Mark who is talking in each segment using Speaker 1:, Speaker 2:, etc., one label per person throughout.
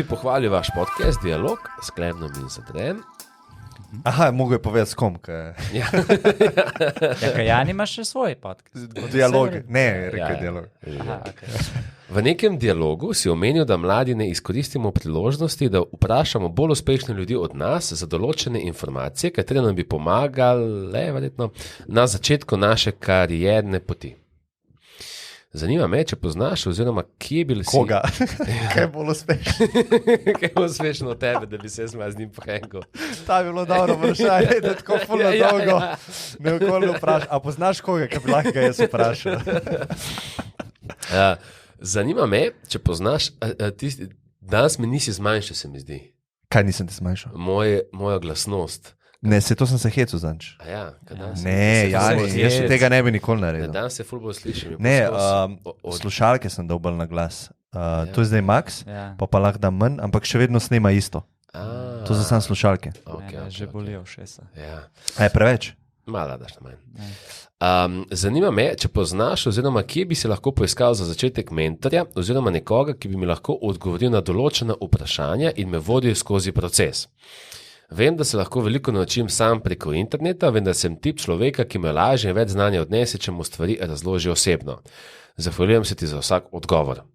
Speaker 1: Pohvalil vaš podcast, dialog s Klemnom in Zadren.
Speaker 2: Aha, mogo je povedati s kom.
Speaker 1: Ja.
Speaker 3: Jan imaš še svoj podcast.
Speaker 2: Dialog, ne, rekel je
Speaker 1: Ja.
Speaker 2: dialog.
Speaker 3: Aha, okay.
Speaker 1: V nekem dialogu si omenil, da mladi ne izkoristimo priložnosti, da vprašamo bolj uspešne ljudi od nas za določene informacije, katere nam bi pomagale verjetno, na začetku naše karierne poti. Zanima me, če poznaš, oziroma kje bil si...
Speaker 2: Koga? Kaj je bolj uspešno?
Speaker 1: Kaj je uspešno od tebe, da bi se jaz z njim pohengal?
Speaker 2: Ta je bilo dobro vprašanje, da je tako fulno dolgo. Me okoli vprašal. A poznaš koga, ki bi lahko ga jaz vprašal?
Speaker 1: Zanima me, če poznaš, danes me nisi zmanjšal, se mi zdi,
Speaker 2: Kaj nisem te zmanjšal?
Speaker 1: mojo glasnost.
Speaker 2: Ne, se to sem se hecal zanč.
Speaker 1: A ja, kaj danes?
Speaker 2: Ne, Jani, jaz še tega ne bi nikoli
Speaker 1: Ne,
Speaker 2: naredil.
Speaker 1: danes se ful bolj slišim.
Speaker 2: Ne, slušalke sem dal bolj na glas. To je zdaj max,
Speaker 3: Ja.
Speaker 2: pa lahko da manj, ampak še vedno snema isto. To so samo slušalke.
Speaker 3: Mene že bolijo všesa.
Speaker 1: Ja,
Speaker 2: A je preveč?
Speaker 1: malo daš na manj. Zanima me, če poznaš, oziroma kje bi se lahko poiskal za začetek mentorja, oziroma nekoga, ki bi mi lahko odgovoril na določena vprašanja in me vodil skozi proces. Vem, da se lahko veliko naučim sam preko interneta, vendar sem tip človeka, ki me lažje in več znanja odnese, če mu stvari razloži osebno. Zahvaljujem se ti za vsak odgovor.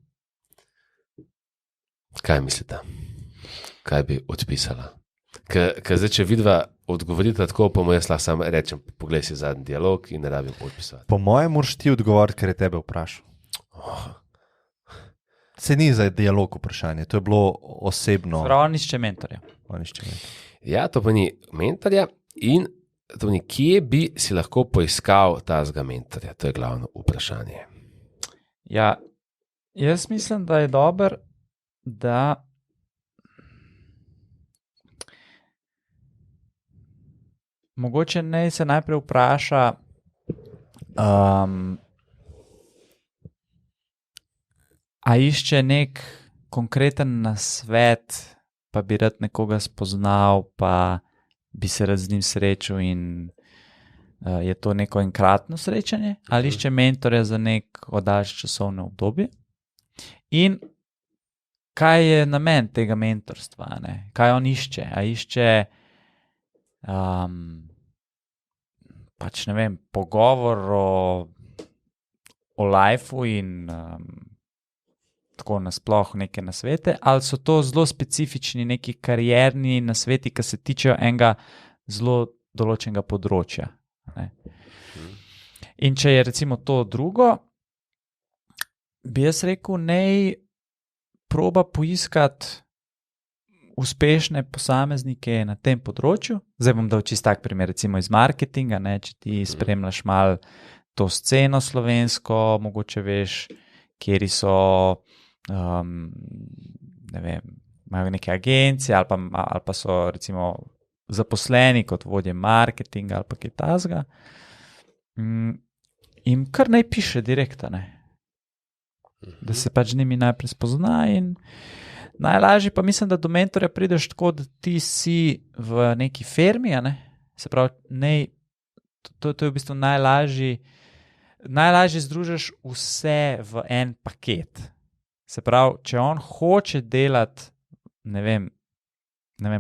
Speaker 1: Kaj mislite? Kaj bi odpisala? Ker zdaj, če vidva odgovorita tako, pa mu jaz lahko sam rečem, poglej si zadnji dialog in ne rabim odpisovati.
Speaker 2: Po mojem moraš ti odgovoriti, ker je tebe vprašal. Se ni za dialog vprašanje, to je bilo osebno.
Speaker 3: Prav nišče mentorja.
Speaker 1: Ja, to pa ni mentorja in to pa ni, kje bi si lahko poiskal tazga mentorja? To je glavno vprašanje.
Speaker 3: Ja, jaz mislim, da je dober, da mogoče naj se najprej vpraša, a išče nek konkreten nasvet, pa bi rad nekoga spoznal, pa bi se rad z njim srečal in je to neko enkratno srečanje, ali išče mentorja za nek daljše časovno obdobje. In kaj je namen tega mentorstva? Ne? Kaj on išče? A išče pač ne vem, pogovor o lifeu in tako nasploh neke nasvete, ali so to zelo specifični neki karierni nasveti, ki se tičejo enega zelo določenega področja. Ne? In če je recimo to drugo, bi jaz rekel, nej proba poiskati uspešne posameznike na tem področju. Zdaj bom dal čist tak primer, recimo iz marketinga, ne? Če ti spremljaš malo to sceno slovensko, mogoče veš, kjeri so ne vem, imajo neke agencije ali pa so recimo zaposleni kot vodje marketinga ali pa kaj takega. In kar naj piše direktno, ne? Da se pač z njimi najprej spozna in najlažje pa mislim, da do mentorja prideš tako, da ti si v neki firmi, ne? Se pravi, to je v bistvu najlažje združiš vse v en paket. Se pravi, če on hoče delati, ne vem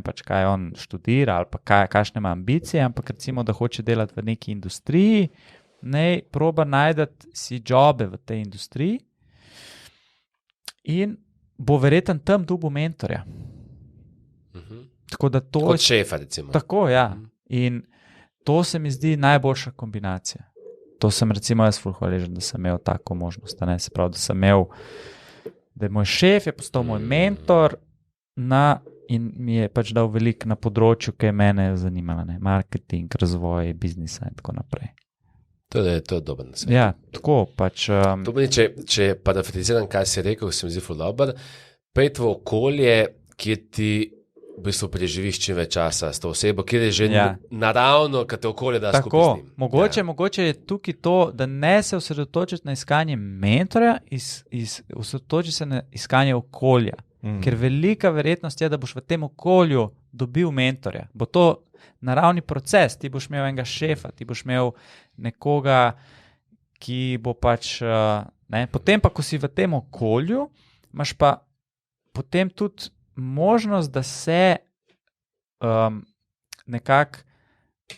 Speaker 3: pač, kaj on študira ali pa kakšne ima ambicije, ampak recimo, da hoče delati v neki industriji, naj proba najdati si jobe v tej industriji in bo verjetno tam dobil mentorja. Tako da to
Speaker 1: Kot šefa, recimo.
Speaker 3: Tako, ja. In to se mi zdi najboljša kombinacija. To sem recimo jaz ful hvaležen, da sem imel tako možnost. Ne? Se pravi, da je moj šef je postal moj mentor in mi je pač dal veliko na področju, ki je mene zanimalo. Ne? Marketing, razvoj, biznisa in tako naprej.
Speaker 1: To je dober nasvet.
Speaker 3: Ja, tako pač.
Speaker 1: To pomeni, če parafraziram, kaj si rekel, se mi zdi ful dober, pejt v okolje, kjer ti v bistvu preživiš čim več časa s to osebo, kjer je že naravno, kad te okolje da skupaj s njim.
Speaker 3: Mogoče je tukaj to, da ne se osredotočiti na iskanje mentorja, osredotočiti se na iskanje okolja. Ker velika verjetnost je, da boš v tem okolju dobil mentorja. Bo to naravni proces, ti boš imel enega šefa, ti boš imel nekoga, ki bo pač, ne, potem pa, ko si v tem okolju, imaš pa potem tudi možnost, da se nekako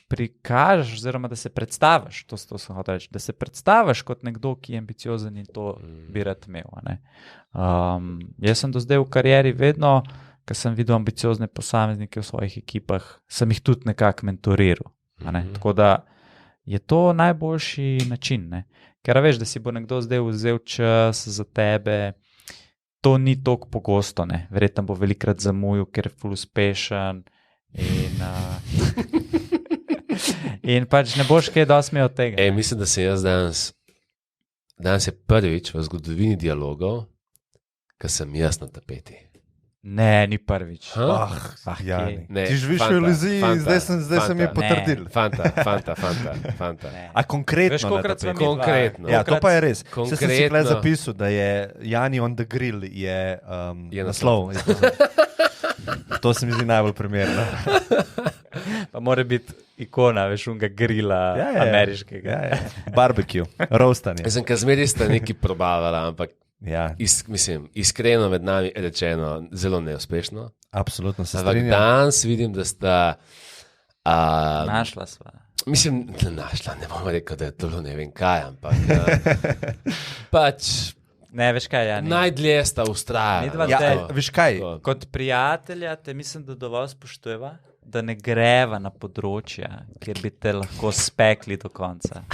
Speaker 3: prikažeš, oziroma da se predstaviš, to sem hotel reči, da se predstaviš kot nekdo, ki je ambiciozen in to bi rad imel. Jaz sem do zdaj v karieri vedno, ko sem videl ambiciozne posameznike v svojih ekipah, sem jih tudi nekako mentoriral. Tako da je to najboljši način. Ker veš, da si bo nekdo zdaj vzel čas za tebe, to ni toliko pogosto. Verjetno bo velikrat zamujal, ker je ful uspešen in pač ne boš kaj dosti imel od tega.
Speaker 1: Mislim, da sem jaz danes je prvič v zgodovini dialogov, ko sem jaz na tapeti.
Speaker 3: Ne, ni prvič.
Speaker 2: Ti živiš v iluziji in zdaj sem je potrdil.
Speaker 1: Fanta.
Speaker 2: A konkretno?
Speaker 1: Veš, kolikrat smo konkretno.
Speaker 2: Ja, to pa je res. Vse sem si tukaj zapisal, da je Jani on the grill je naslov. To se mi zdi najbolj primerno.
Speaker 3: Pa mora biti ikona, veš, unga grila ameriškega.
Speaker 2: Barbecue, roastanje.
Speaker 1: Jaz sem kazmeri sta neki probavala, ampak mislim, iskreno med nami rečeno, zelo neuspešno.
Speaker 2: Absolutno se
Speaker 1: strinjam. Ampak danes vidim, da sta
Speaker 3: našla sva.
Speaker 1: Mislim, našla, ne bom rekel, da je to ne vem kaj, ampak pač
Speaker 3: ne, veš kaj, Jani.
Speaker 1: Najdlje sta ustrajala.
Speaker 2: Veš kaj?
Speaker 3: Kot prijatelja te mislim, da dovolj spoštujeva, da ne greva na področja, kjer bi te lahko spekli do konca.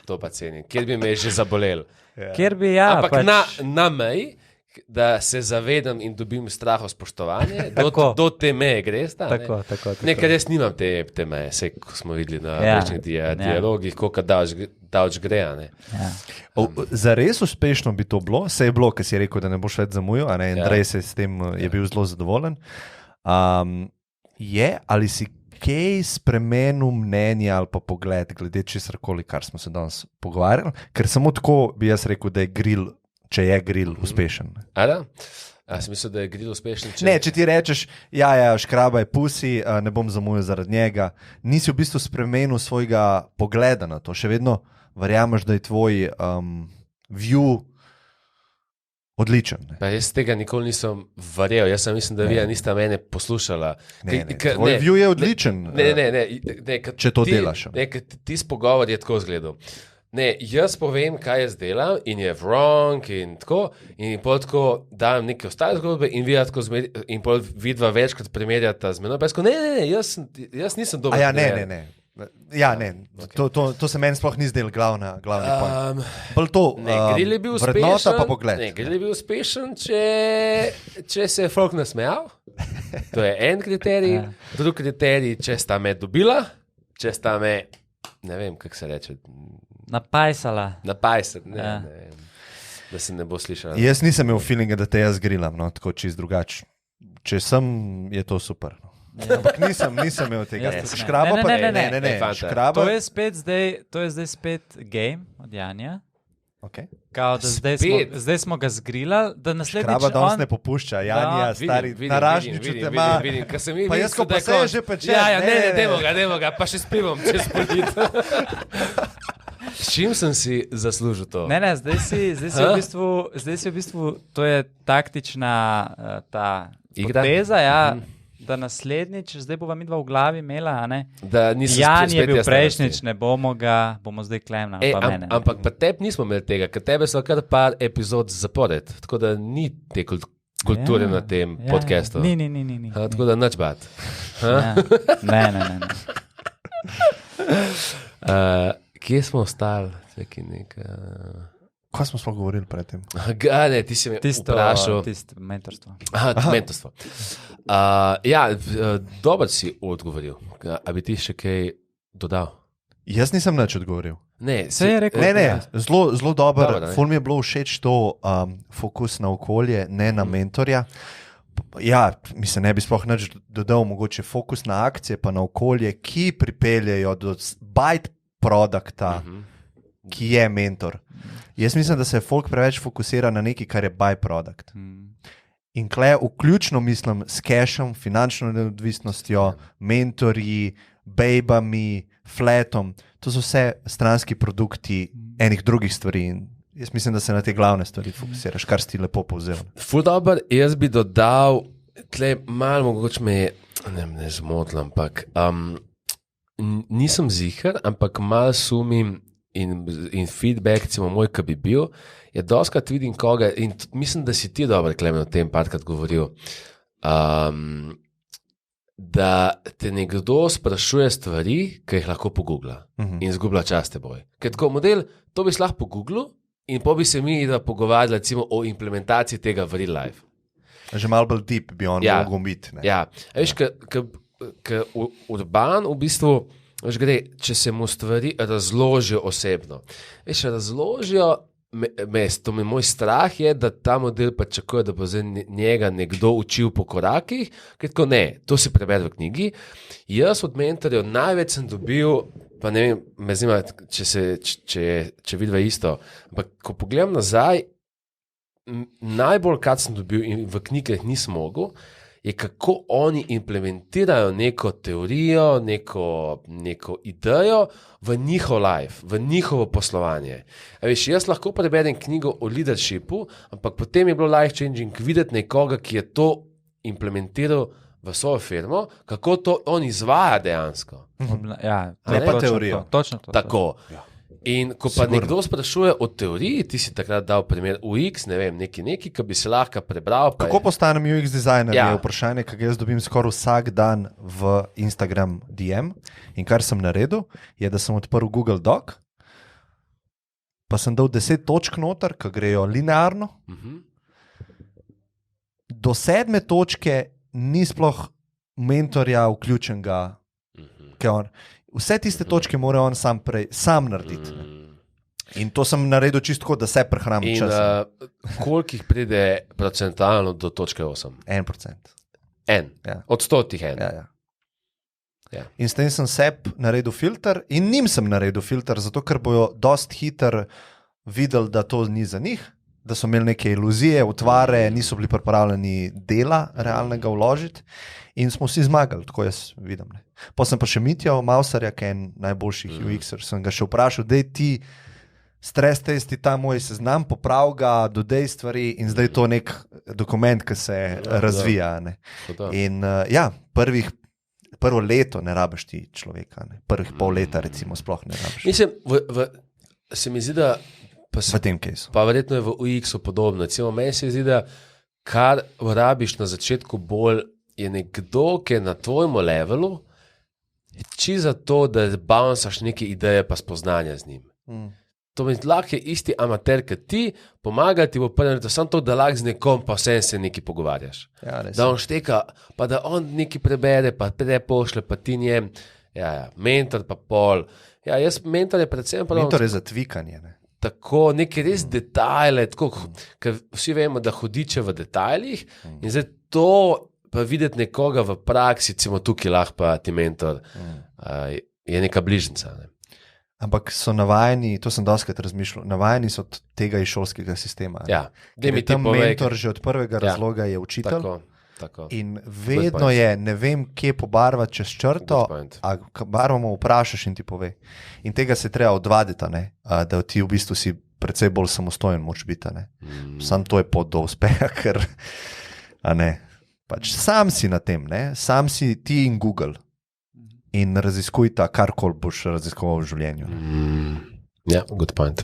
Speaker 1: To pa cenim. Kjer bi me že zabolel.
Speaker 3: Kjer bi,
Speaker 1: ampak
Speaker 3: pač
Speaker 1: na meji, da se zavedam in dobim straho spoštovanje, do te meje greš.
Speaker 3: Tako.
Speaker 1: Nekaj res nimam te meje, vse, ko smo videli na prejšnjih dialogih, koliko davč gre.
Speaker 2: Za res uspešno bi to bilo, se je bilo, ker si rekel, da ne boš več zamujal, Andrej se s tem je bil zelo zadovoljen. Ali si kaj spremenil mnenje ali pa pogled glede česarkoli, kar smo se danes pogovarjali, ker samo tako bi jaz rekel, da je grill, če je grill uspešen.
Speaker 1: A si mislil, da je grill uspešen?
Speaker 2: Ne, če ti rečeš, škraba je pusi, ne bom zamujal zaradi njega, nisi v bistvu spremenil svojega pogleda na to, še vedno verjameš, da je tvoj view odličen.
Speaker 1: Jaz tega nikoli nisem verjel, jaz mislim, da vi niste mene poslušala.
Speaker 2: Tvoj view je odličen, če to delaš.
Speaker 1: Ti spogovor je tako izgledal. Jaz povem, kaj jaz delam in je wrong in tako, in pol tako dajem neke ostale zgodbe in in pol vidva večkrat primerjata z menoj, pa jaz nisem dober.
Speaker 2: Ne. To se meni sploh ni zdel glavni point.
Speaker 1: Grill je bil
Speaker 2: vrednota pa pogled.
Speaker 1: Grill je bil uspešen, če se je folk nasmejal. To je en kriterij. Drugi kriterij, če sta me dobila, če sta me, ne vem, kako se reče.
Speaker 3: Napajsala.
Speaker 1: Ne. Da se ne bo slišala.
Speaker 2: Jaz nisem imel feelinga, da te jaz grillam, tako čist drugače. Če sem, je to super. Ampak nisem imel tega. Škraba pa ne.
Speaker 3: To je zdaj spet game od Janja. Kao, zdaj smo ga zgrilali, da naslednjič
Speaker 2: Škraba danes ne popušča, Janja, stari naražniču te ima. Pa jaz, ko pa se je že pečel.
Speaker 1: Dajmo ga, pa še s pivom, čez polit. S čim sem si zaslužil to?
Speaker 3: Ne, zdaj si v bistvu, to je taktična ta poteza, da naslednjič, zdaj bova midva v glavi imela, Jan je bil prejšnjič, ne bomo zdaj klemna.
Speaker 1: Ampak pa tebi nismo imeli tega, ker tebe so kar par epizod zapored, tako da ni te kulture na tem podcastu.
Speaker 3: Ni.
Speaker 1: Tako da nič bad.
Speaker 3: Ne.
Speaker 1: Kje smo ostali?
Speaker 2: Kaj smo sploh govorili predtem?
Speaker 1: Ti si me vprašal.
Speaker 3: Mentorstvo.
Speaker 1: Mentorstvo. Dobro si odgovoril. A bi ti še kaj dodal?
Speaker 2: Jaz nisem nič odgovoril.
Speaker 1: Ne,
Speaker 2: zelo dobro. Ful mi je bilo všeč to fokus na okolje, ne na mentorja. Mislim, ne bi sploh nič dodal, mogoče fokus na akcije, pa na okolje, ki pripeljejo do byte produkta, ki je mentor. Jaz mislim, da se folk preveč fokusira na nekaj, kar je byproduct. In kle vključno mislim s cashom, finančno neodvisnostjo, mentorji, bejbami, flatom, to so vse stranski produkti enih drugih stvari. Jaz mislim, da se na te glavne stvari fokusiraš, kar si lepo povzel.
Speaker 1: Ful dober, jaz bi dodal, tle malo mogoče me ne zmotil, ampak nisem ziher, ampak malo sumim in feedback, recimo moj, ki bi bil, je doskrat vidim koga in mislim, da si ti dobro, Klemen, o tem parkrat govoril, da te nekdo sprašuje stvari, ki jih lahko pogoogla in zgubla čas teboj. Ker tako model, to bi se lahko pogooglu in po bi se mi pogovarjali recimo o implementaciji tega v real life.
Speaker 2: Že malo bolj deep bi on mogel biti.
Speaker 1: Ja, veš, ker Urban v bistvu, veš, gre, če se mu stvari razložijo osebno. Veš, razložijo, moj strah je, da ta model pa čakuje, da bo zdaj njega nekdo učil po korakih, ker tako ne, to si prebere v knjigi. Jaz od mentorjev največ sem dobil, pa ne vem, me zanima, če vidva isto, ampak ko pogledam nazaj, najbolj, kar sem dobil in v knjigah nisem mogel, je kako oni implementirajo neko teorijo, neko idejo v njihov life, v njihovo poslovanje. Veš, jaz lahko preberem knjigo o leadershipu, ampak potem je bilo life changing videti nekoga, ki je to implementiral v svojo firmo, kako to on izvaja dejansko.
Speaker 3: Ja,
Speaker 2: ne pa teorijo.
Speaker 3: Točno to.
Speaker 1: Tako. Ja. In ko pa nekdo sprašuje o teoriji, ti si takrat dal primer UX, ne vem, neki, ki bi se lahko prebral.
Speaker 2: Kako postanem UX designer, je vprašanje, ki ga jaz dobim skoraj vsak dan v Instagram DM. In kar sem naredil, je, da sem odprl Google Doc, pa sem dal 10 točk noter, ki grejo linearno. Do 7. točke ni sploh mentorja vključenega, vse tiste točke mora on sam narediti. In to sem naredil čisto, da se prehranim čas.
Speaker 1: Koliko jih pride procentalno do točke 8?
Speaker 2: 1%.
Speaker 1: Ja. Od 100 en.
Speaker 2: Ja. In s tem sem sebi naredil filter in njim sem naredil filter, zato ker bojo dost hiter videli, da to ni za njih, da so imeli neke iluzije, utvare, niso bili pripravljeni dela realnega vložiti in smo vsi zmagali, tako jaz vidim. Pa sem pa še Mitja Mausarja, ki je en najboljših UX-er, sem ga še vprašal, dej ti stres testi ta moj seznam, poprav ga, dodej stvari in zdaj to nek dokument, ki se razvija. Ne. In prvo leto ne rabiš ti človeka, ne. Prvih pol leta recimo sploh ne rabiš.
Speaker 1: Mislim, se mi zdi, da
Speaker 2: v tem casu.
Speaker 1: Pa verjetno je v UX-u podobno. Recimo, meni se zdi, da kar rabiš na začetku bolj, je nekdo, ki je na tvojemu levelu, či za to, da bounsaš neke ideje pa spoznanja z njim. To mi lahko je isti amater, ki ti pomaga, ti bo prvem letu, samo to, da lahko z nekom pa vsem se nekaj pogovarjaš.
Speaker 2: Ja,
Speaker 1: da on šteka, pa da on nekaj prebere, pa prepošle, pa ti njem, mentor pa pol. Ja, jaz mentor je predvsem pa...
Speaker 2: Mentor je za tvikanje, ne?
Speaker 1: Tako, neke res detajle, tako, ker vsi vemo, da hodiče v detajlih in zdaj to pa videti nekoga v praksi, recimo tukaj lahko pa ti mentor, je neka bližnjica. Ne?
Speaker 2: Ampak so navajeni, to sem doskrat razmišljal, navajeni so od tega iz šolskega sistema.
Speaker 1: Ja,
Speaker 2: mentor že od prvega razloga je učitelj.
Speaker 1: Tako.
Speaker 2: In vedno je, ne vem, kje pobarvati čez črto, a barvamo vprašaš in ti pove. In tega se treba odvaditi, da ti v bistvu si precej bolj samostojen moč biti. Sam to je pot do uspeha, ker pač sam si na tem, sam si ti in Google in raziskuj ta, karkoli boš raziskoval v življenju.
Speaker 1: Ja, good point.